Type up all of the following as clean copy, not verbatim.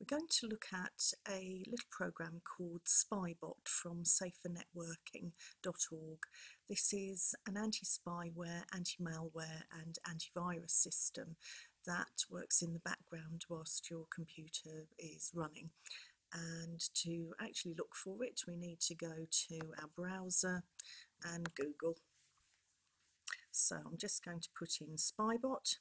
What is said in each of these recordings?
We're going to look at a little program called Spybot from safernetworking.org. This is an anti-spyware, anti-malware and antivirus system that works in the background whilst your computer is running. And to actually look for it, we need to go to our browser and Google. So I'm just going to put in Spybot.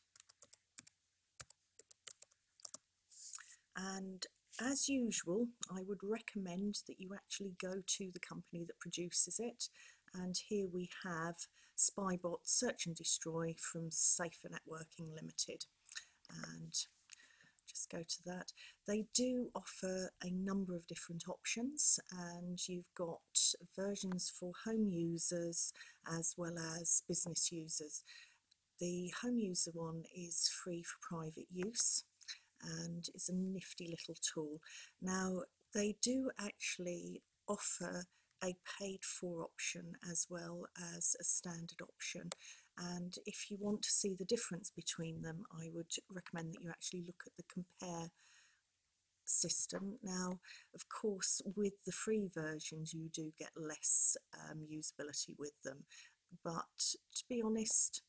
And as usual, I would recommend that you actually go to the company that produces it. And here we have Spybot Search and Destroy from Safer Networking Limited. And just go to that. They do offer a number of different options, and you've got versions for home users as well as business users. The home user one is free for private use and it's a nifty little tool. Now, they do actually offer a paid for option as well as a standard option, and if you want to see the difference between them, I would recommend that you actually look at the compare system. Now, of course, with the free versions you do get less usability with them, but to be honest,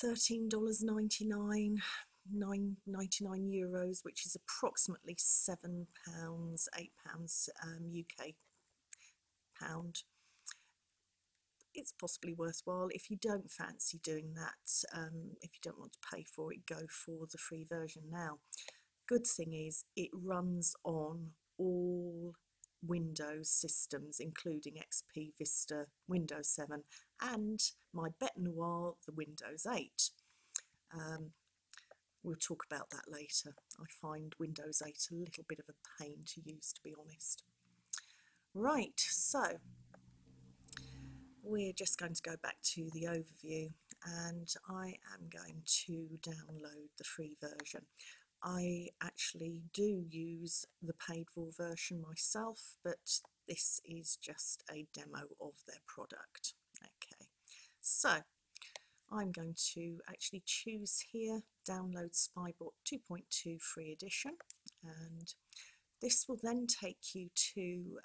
$13.99, €9.99, which is approximately £7, £8 UK pound. It's possibly worthwhile. If you don't fancy doing that, if you don't want to pay for it, go for the free version. Now, good thing is it runs on all Windows systems, including XP, Vista, Windows 7 and my bête noire, the Windows 8. We'll talk about that later. I find Windows 8 a little bit of a pain to use, to be honest. Right, so we're just going to go back to the overview, and I am going to download the free version. I actually do use the paid for version myself, but this is just a demo of their product. Okay, so I'm going to actually choose here, download Spybot 2.2 free edition, and this will then take you to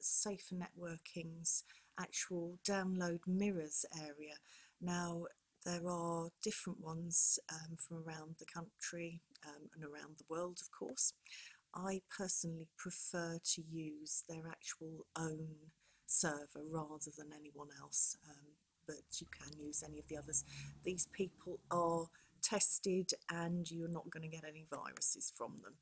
Safer Networking's actual download mirrors area. Now, there are different ones from around the country and around the world, of course. I personally prefer to use their actual own server rather than anyone else, but you can use any of the others. These people are tested and you're not going to get any viruses from them.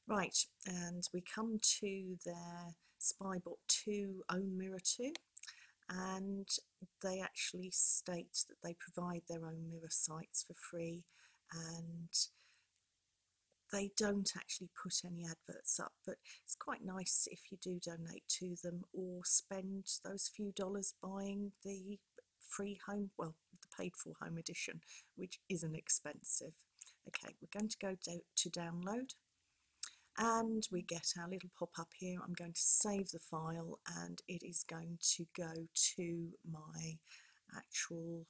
Right, and we come to their Spybot 2 Own Mirror 2, and they actually state that they provide their own mirror sites for free, and they don't actually put any adverts up, but it's quite nice if you do donate to them or spend those few dollars buying the free home, well, the paid for home edition, which isn't expensive. Okay, we're going to go to download, and we get our little pop-up here. I'm going to save the file, and it is going to go to my actual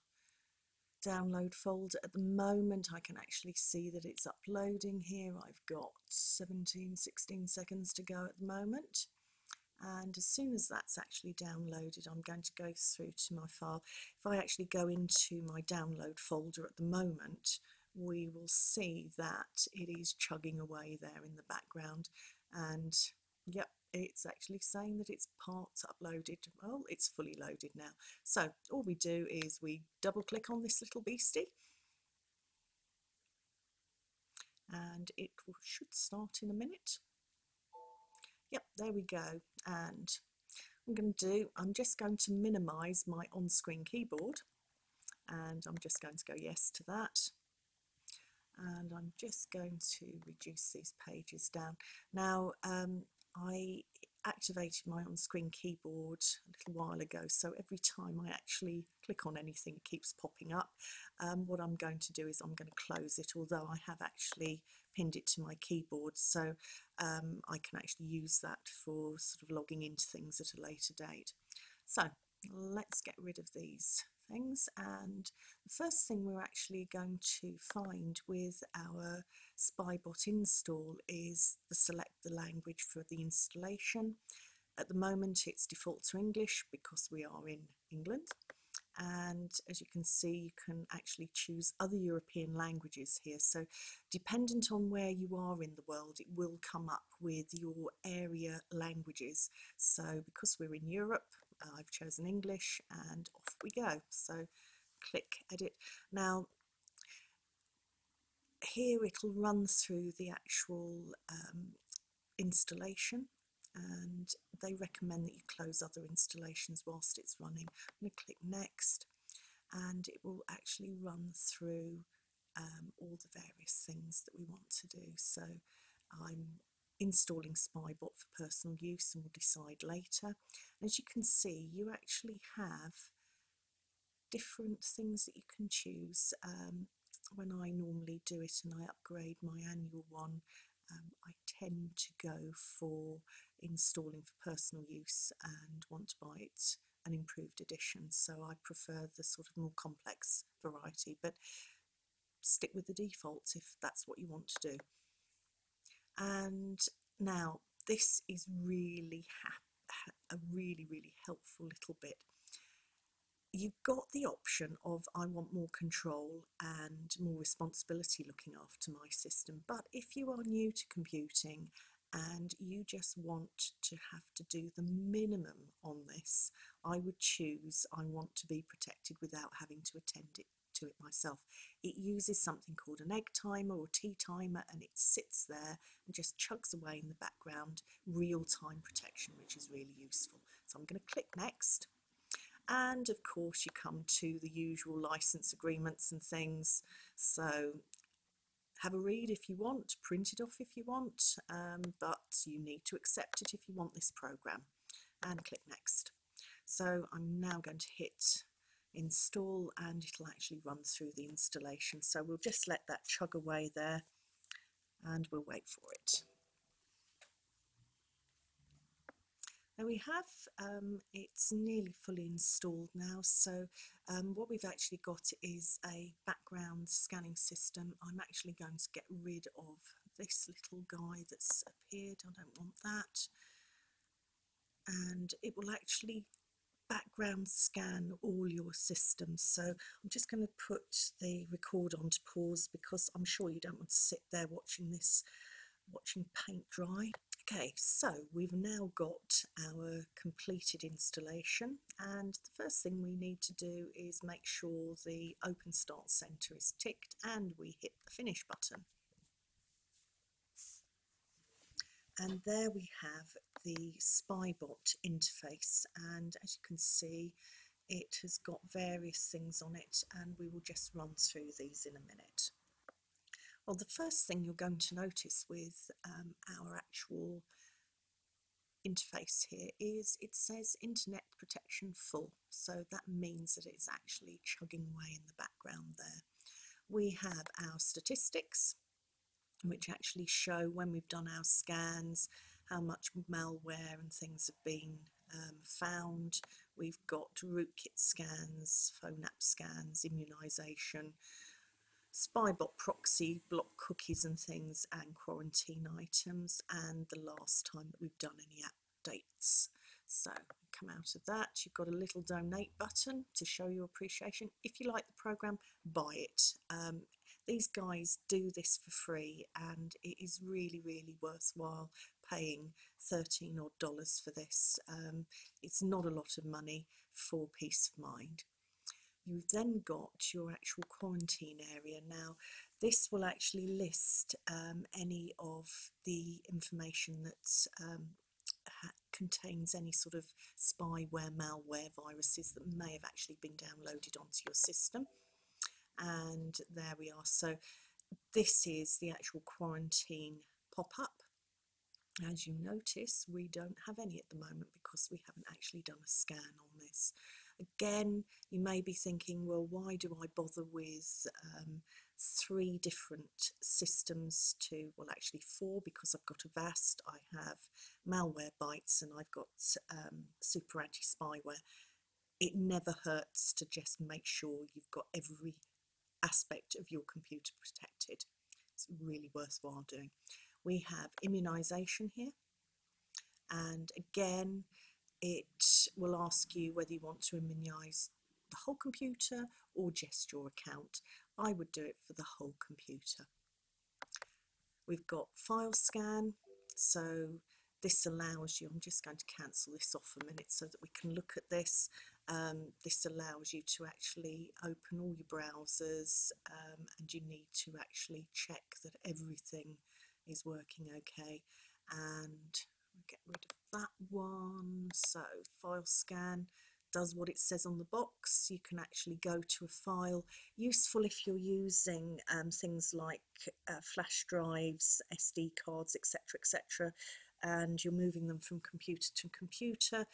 download folder. At the moment I can actually see that it's uploading here. I've got 16 seconds to go at the moment, and as soon as that's actually downloaded, I'm going to go through to my file. If I actually go into my download folder at the moment, we will see that it is chugging away there in the background, and yep, it's actually saying that it's parts uploaded. Well, it's fully loaded now. So all we do is we double click on this little beastie, and it should start in a minute. Yep, there we go. And I'm just going to minimize my on-screen keyboard, and I'm just going to go yes to that. And I'm just going to reduce these pages down. Now, I activated my on-screen keyboard a little while ago, so every time I actually click on anything it keeps popping up. What I'm going to do is I'm going to close it, although I have actually pinned it to my keyboard, so I can actually use that for sort of logging into things at a later date. So let's get rid of these things, and the first thing we're actually going to find with our Spybot install is select the language for the installation. At the moment it's default to English because we are in England, and as you can see you can actually choose other European languages here, so dependent on where you are in the world it will come up with your area languages. So because we're in Europe, I've chosen English and off we go. So click edit. Now here it'll run through the actual installation, and they recommend that you close other installations whilst it's running. I'm going to click next, and it will actually run through all the various things that we want to do. So I'm installing Spybot for personal use and we'll decide later. As you can see, you actually have different things that you can choose. When I normally do it and I upgrade my annual one, I tend to go for installing for personal use and want to buy it an improved edition, so I prefer the sort of more complex variety, but stick with the defaults if that's what you want to do. And now this is really a really helpful little bit. You've got the option of I want more control and more responsibility looking after my system, but if you are new to computing and you just want to have to do the minimum on this, I would choose I want to be protected without having to attend to it myself. It uses something called an egg timer or tea timer, and it sits there and just chugs away in the background, real-time protection, which is really useful. So I'm going to click next. And of course you come to the usual license agreements and things, so have a read if you want, print it off if you want, but you need to accept it if you want this program, and click next. So I'm now going to hit install and it'll actually run through the installation, so we'll just let that chug away there and we'll wait for it. There we have, it's nearly fully installed now, so what we've actually got is a background scanning system. I'm actually going to get rid of this little guy that's appeared, I don't want that, and it will actually background scan all your systems. So I'm just going to put the record on to pause because I'm sure you don't want to sit there watching paint dry. Okay, so we've now got our completed installation, and the first thing we need to do is make sure the Open Start Center is ticked and we hit the finish button. And there we have the Spybot interface, and as you can see it has got various things on it, and we will just run through these in a minute. Well, the first thing you're going to notice with our actual interface here is it says internet protection full, so that means that it's actually chugging away in the background there. We have our statistics, which actually show when we've done our scans how much malware and things have been found. We've got rootkit scans, phone app scans, immunisation, Spybot proxy, block cookies and things, and quarantine items, and the last time that we've done any updates. So come out of that, you've got a little donate button to show your appreciation. If you like the program, buy it. These guys do this for free, and it is really worthwhile paying $13 odd for this. It's not a lot of money for peace of mind. You've then got your actual quarantine area. Now this will actually list any of the information that contains any sort of spyware, malware, viruses that may have actually been downloaded onto your system. And there we are. So this is the actual quarantine pop-up. As you notice, we don't have any at the moment because we haven't actually done a scan on this. Again, you may be thinking, well, why do I bother with 3 different systems to, well, actually 4, because I've got Avast, I have Malwarebytes, and I've got Super Anti-Spyware. it never hurts to just make sure you've got every aspect of your computer protected. It's really worthwhile doing. We have immunisation here, and again it will ask you whether you want to immunise the whole computer or just your account. I would do it for the whole computer. We've got file scan, so this allows you, I'm just going to cancel this off a minute so that we can look at this. This allows you to actually open all your browsers, and you need to actually check that everything is working okay. And we'll get rid of that one. So file scan does what it says on the box. You can actually go to a file, useful if you're using things like flash drives, SD cards, etc., etc., and you're moving them from computer to computer.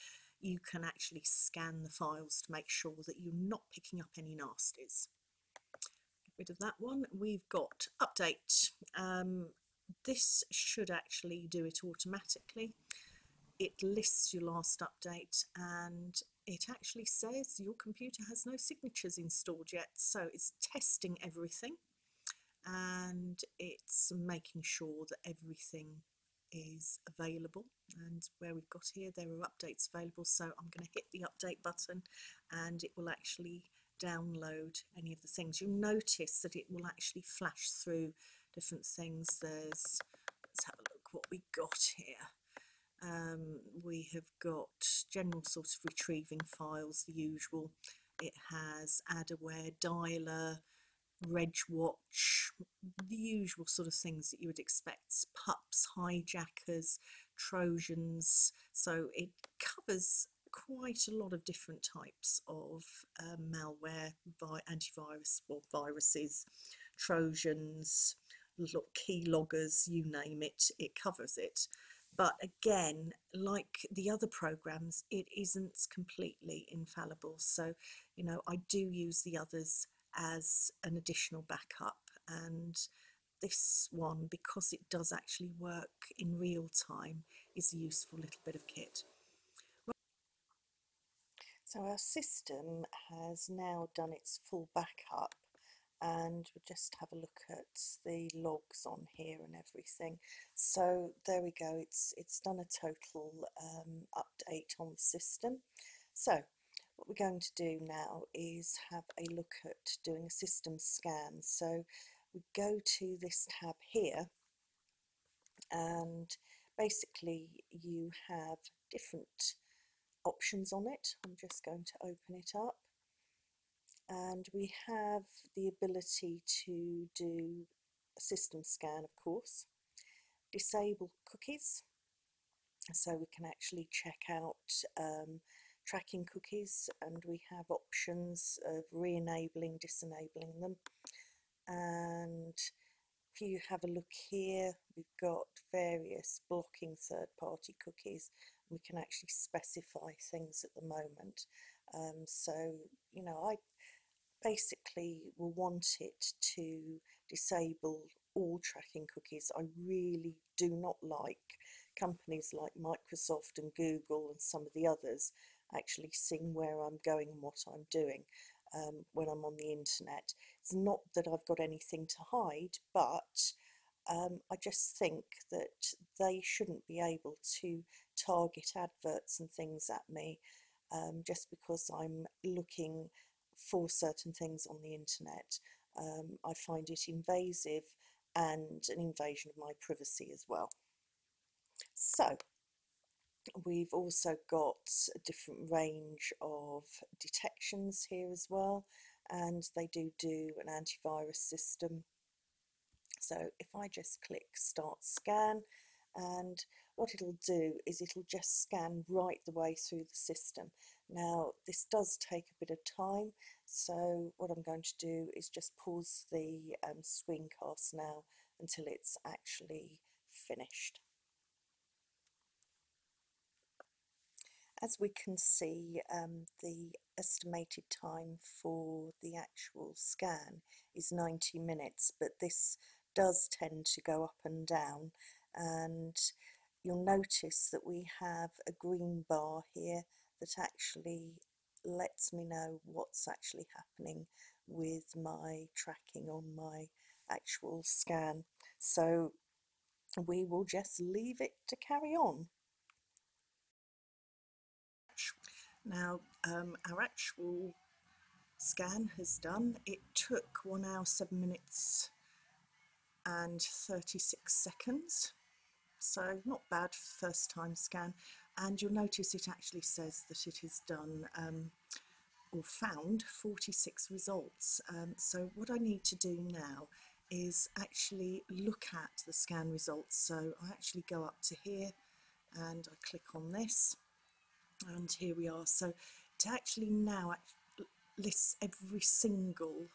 You can actually scan the files to make sure that you're not picking up any nasties. Get rid of that one. We've got update. This should actually do it automatically. It lists your last update, and it actually says your computer has no signatures installed yet, so it's testing everything and it's making sure that everything is available. And where we've got here, there are updates available, so I'm going to hit the update button and it will actually download any of the things. You'll notice that it will actually flash through different things. Let's have a look what we got here. We have got general sort of retrieving files, the usual. It has adware, dialer, reg watch, the usual sort of things that you would expect, pups, hijackers, trojans. So it covers quite a lot of different types of malware, antivirus or viruses, trojans, key loggers, you name it, it covers it. But again, like the other programs, it isn't completely infallible. So, you know, I do use the others as an additional backup, and this one, because it does actually work in real time, is a useful little bit of kit. So our system has now done its full backup, and we'll just have a look at the logs on here and everything. So there we go, it's done a total update on the system. So what we're going to do now is have a look at doing a system scan. So we go to this tab here, and basically you have different options on it. I'm just going to open it up, and we have the ability to do a system scan, of course, disable cookies, so we can actually check out tracking cookies, and we have options of re-enabling, disabling them. And if you have a look here, we've got various blocking third-party cookies. We can actually specify things at the moment. So, you know, I basically will want it to disable all tracking cookies. I really do not like companies like Microsoft and Google and some of the others actually seeing where I'm going and what I'm doing when I'm on the internet. It's not that I've got anything to hide, but I just think that they shouldn't be able to target adverts and things at me just because I'm looking for certain things on the internet. I find it invasive and an invasion of my privacy as well. So we've also got a different range of detections here as well, and they do an antivirus system. So if I just click start scan, and what it'll do is it'll just scan right the way through the system. Now this does take a bit of time, so what I'm going to do is just pause the screencast now until it's actually finished. As we can see, the estimated time for the actual scan is 90 minutes, but this does tend to go up and down, and you'll notice that we have a green bar here that actually lets me know what's actually happening with my tracking on my actual scan. So we will just leave it to carry on. Now our actual scan has done. It took 1 hour 7 minutes and 36 seconds, so not bad for the first time scan, and you'll notice it actually says that it has done or found 46 results. So what I need to do now is actually look at the scan results. So I actually go up to here and I click on this, and here we are. So to actually now lists every single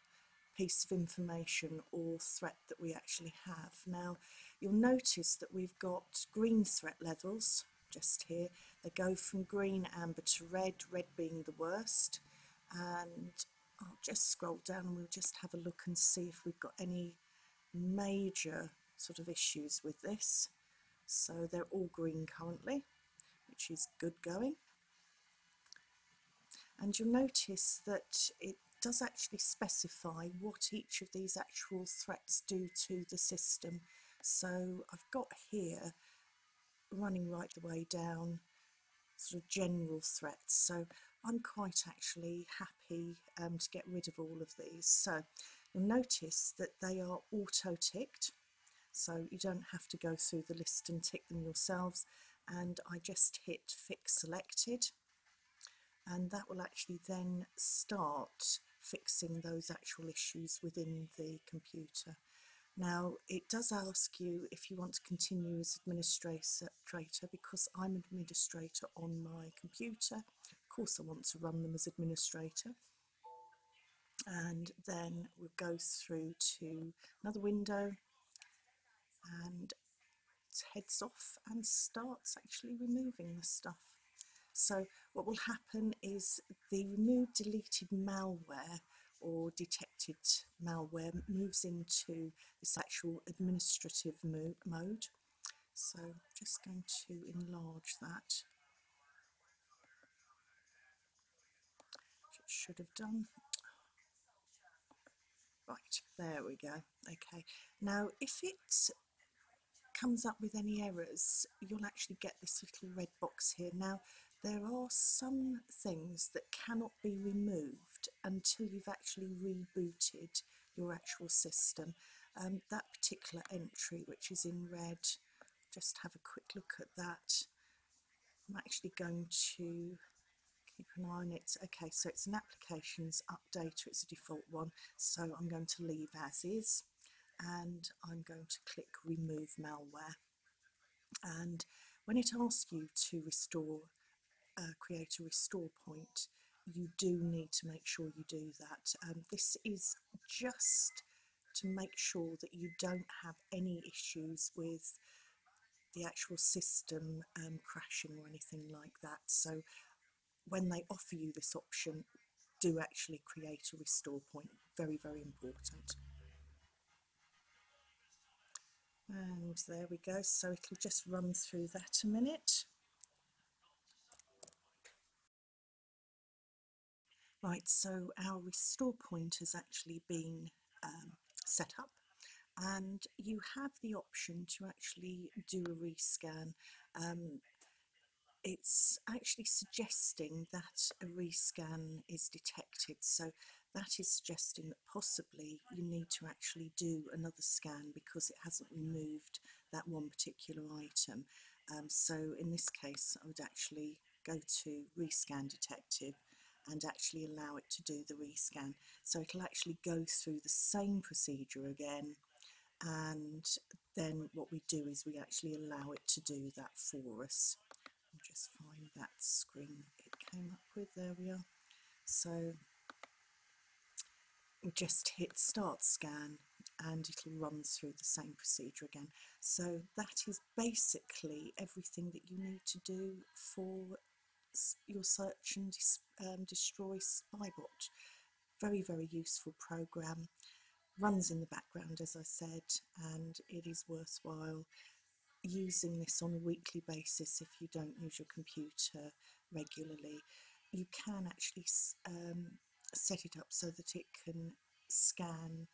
piece of information or threat that we actually have. Now you'll notice that we've got green threat levels just here. They go from green, amber to red, red being the worst. And I'll just scroll down and we'll just have a look and see if we've got any major sort of issues with this. So they're all green currently, which is good going. And you'll notice that it does actually specify what each of these actual threats do to the system. So I've got here, running right the way down, sort of general threats. So I'm quite actually happy to get rid of all of these. So you'll notice that they are auto-ticked, so you don't have to go through the list and tick them yourselves. And I just hit Fix Selected, and that will actually then start fixing those actual issues within the computer. Now it does ask you if you want to continue as administrator, because I'm an administrator on my computer. Of course I want to run them as administrator. And then we'll go through to another window, and it heads off and starts actually removing the stuff. So what will happen is the remove deleted malware or detected malware moves into this actual administrative mode. So I'm just going to enlarge that, which it should have done. Right, there we go. Okay, now if it comes up with any errors, you'll actually get this little red box here. Now there are some things that cannot be removed until you've actually rebooted your actual system. That particular entry, which is in red, just have a quick look at that. I'm actually going to keep an eye on it. Okay, so it's an applications updater, it's a default one, so I'm going to leave as is, and I'm going to click remove malware. And when it asks you to restore, create a restore point, you do need to make sure you do that. This is just to make sure that you don't have any issues with the actual system crashing or anything like that. So when they offer you this option, do actually create a restore point. Very, very important. And there we go, so it'll just run through that a minute. Right, so our restore point has actually been set up, and you have the option to actually do a rescan. It's actually suggesting that a rescan is detected, so that is suggesting that possibly you need to actually do another scan because it hasn't removed that one particular item. So in this case I would actually go to rescan detective and actually allow it to do the rescan. So it'll actually go through the same procedure again, and then what we do is we actually allow it to do that for us. I'll just find that screen it came up with. There we are. So we just hit start scan and it'll run through the same procedure again. So that is basically everything that you need to do for your search and destroy Spybot. Very, very useful program. Runs in the background, as I said, and it is worthwhile using this on a weekly basis if you don't use your computer regularly. you can actually set it up so that it can scan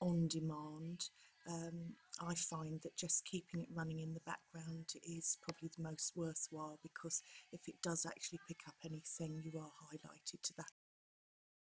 on demand. I find that just keeping it running in the background is probably the most worthwhile, because if it does actually pick up anything, you are highlighted to that